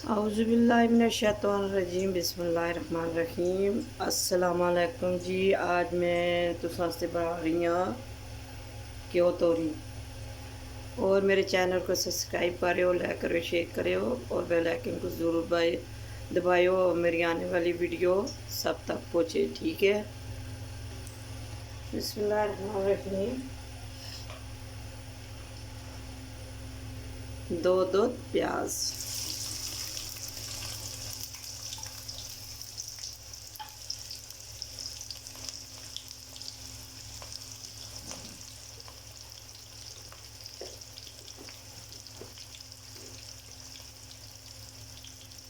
औज़ुबिल्लाहिमिनश्शैतानिर्रजीम बिस्मिल्लाहिर्रहमानिर्रहीम। अस्सलामुअलैकुम जी। आज मैं तुसां वास्ते बना रही हूँ घ्यो तोरी। और मेरे चैनल को सब्सक्राइब करो, लाइक करो, शेयर करो और बेल आइकन को ज़रूर दबाओ। मेरी आने वाली वीडियो सब तक पहुँचे, ठीक है। बिस्मिल्लाहिर्रहमानिर्रहीम। दो प्याज,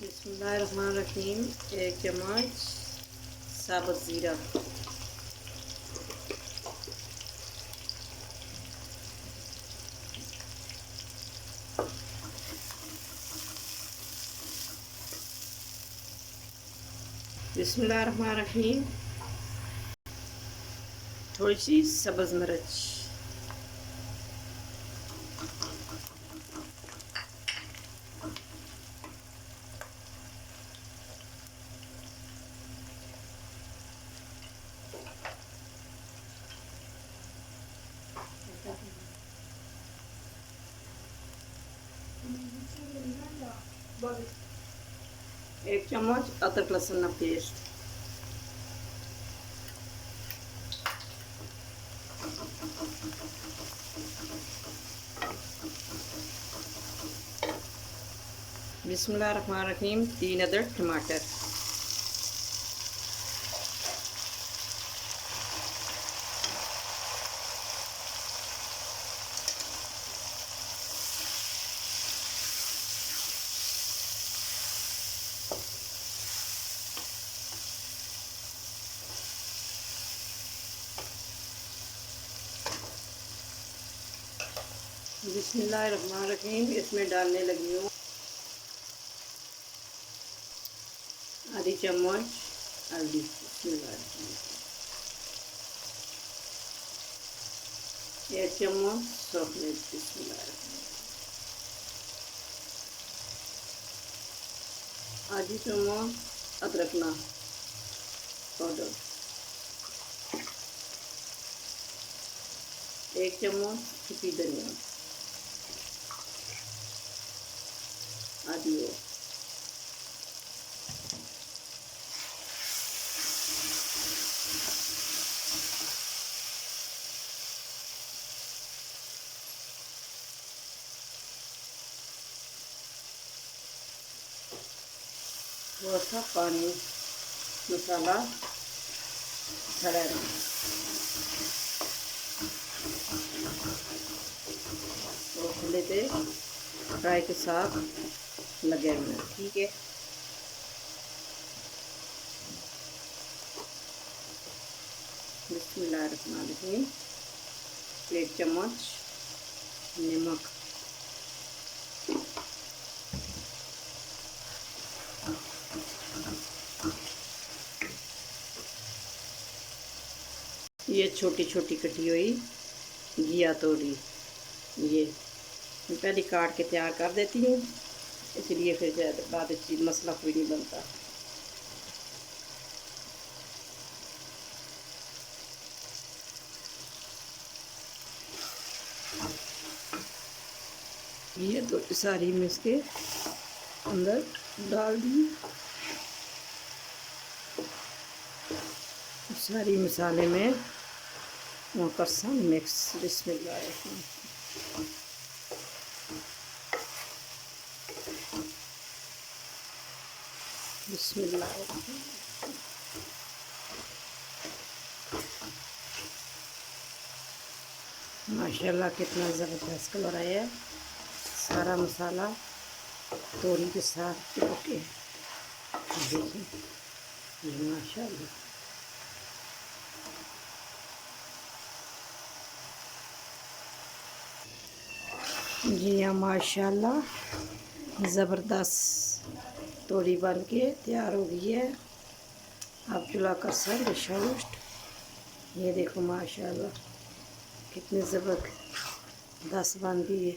बिस्मिल्लाहिर्रहमानिर्रहीम। एक चम्मच साबुत ज़ीरा, बिस्मिल्लाहिर्रहमानिर्रहीम। थोड़ी सी सब्ज़ मिर्च, एक चम्मच अदरक लहसुन का पेस्ट, बिस्मिल्लाहिर्रहमानिर्रहीम। 3 अदद टमाटर, बिस्मिल्लाहिर्रहमानिर्रहीम। इसमें डालने लगी हूँ आधी चम्मच हल्दी, बिस्मिल्लाहिर्रहमानिर्रहीम। 1 चम्मच सौंफ मिर्च, बिस्मिल्लाहिर्रहमानिर्रहीम। आधी चम्मच अदरक ना पाउडर, 1 चम्मच सूखी धनिया, आधी और, थोड़ा सा पानी, मसाला खड़ा रहा और खुले पे फ्राई के साथ लगे हुए, ठीक है। बिस्मिल्लाहिर्रहमानिर्रहीम। 1 चम्मच नमक, ये छोटी छोटी कटी हुई घिया तोरी, ये मैं पहले काट के तैयार कर देती हूँ, इसलिए फिर ज़्यादा बाद चीज़ मसला कोई नहीं बनता। ये तो सारी मैं इसके अंदर डाल दी, सारी मसाले में कर सा मिक्स। बिस्मिल्लाहिर्रहमानिर्रहीम। बिस्मिल्लाहिर्रहमानिर्रहीम। माशाल्लाह कितना ज़बरदस्त कलर आया है। सारा मसाला तोरी के साथ चिपके, देखिए माशाल्लाह। जी हाँ, माशाल्लाह ज़बरदस्त तोरी बन के तैयार हो गई है। अब चूल्हा कर सकते शोस्ट, ये देखो माशाल्लाह कितनी ज़बरदस्त बन गई है।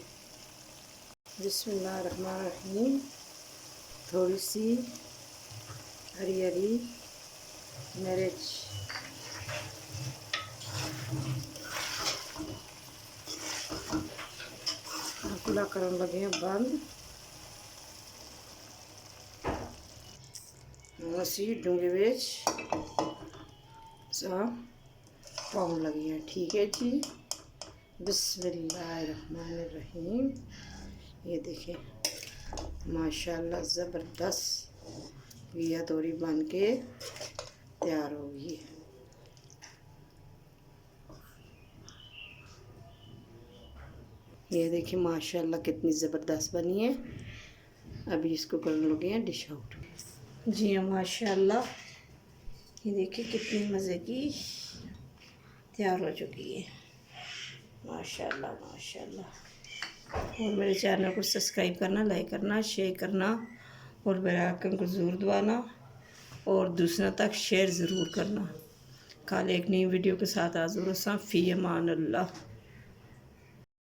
बिस्मिल्लाहिर्रहमानिर्रहीम। थोड़ी सी हरी हरी मिर्च, चूल्हा करन लगे बंद। मसी डूंगे बेच पाउन लगी है। ठीक है जी, बिस्मिल्लाहिर्रहमानिर्रहीम। ये देखिए माशाल्लाह ज़बरदस्त घिया तोरी बन के तैयार होगी। ये देखिए माशाल्लाह कितनी ज़बरदस्त बनी है। अभी इसको करने लगे हैं डिश आउट। जी हाँ माशाल्लाह, ये देखिए कितनी मज़े की तैयार हो चुकी है। माशाल्लाह माशाल्लाह। और मेरे चैनल को सब्सक्राइब करना, लाइक करना, शेयर करना और बेल आइकन को ज़रूर दबाना और दूसरों तक शेयर ज़रूर करना। कल एक नई वीडियो के साथ हाज़िर हों। फ़ी अमान अल्लाह।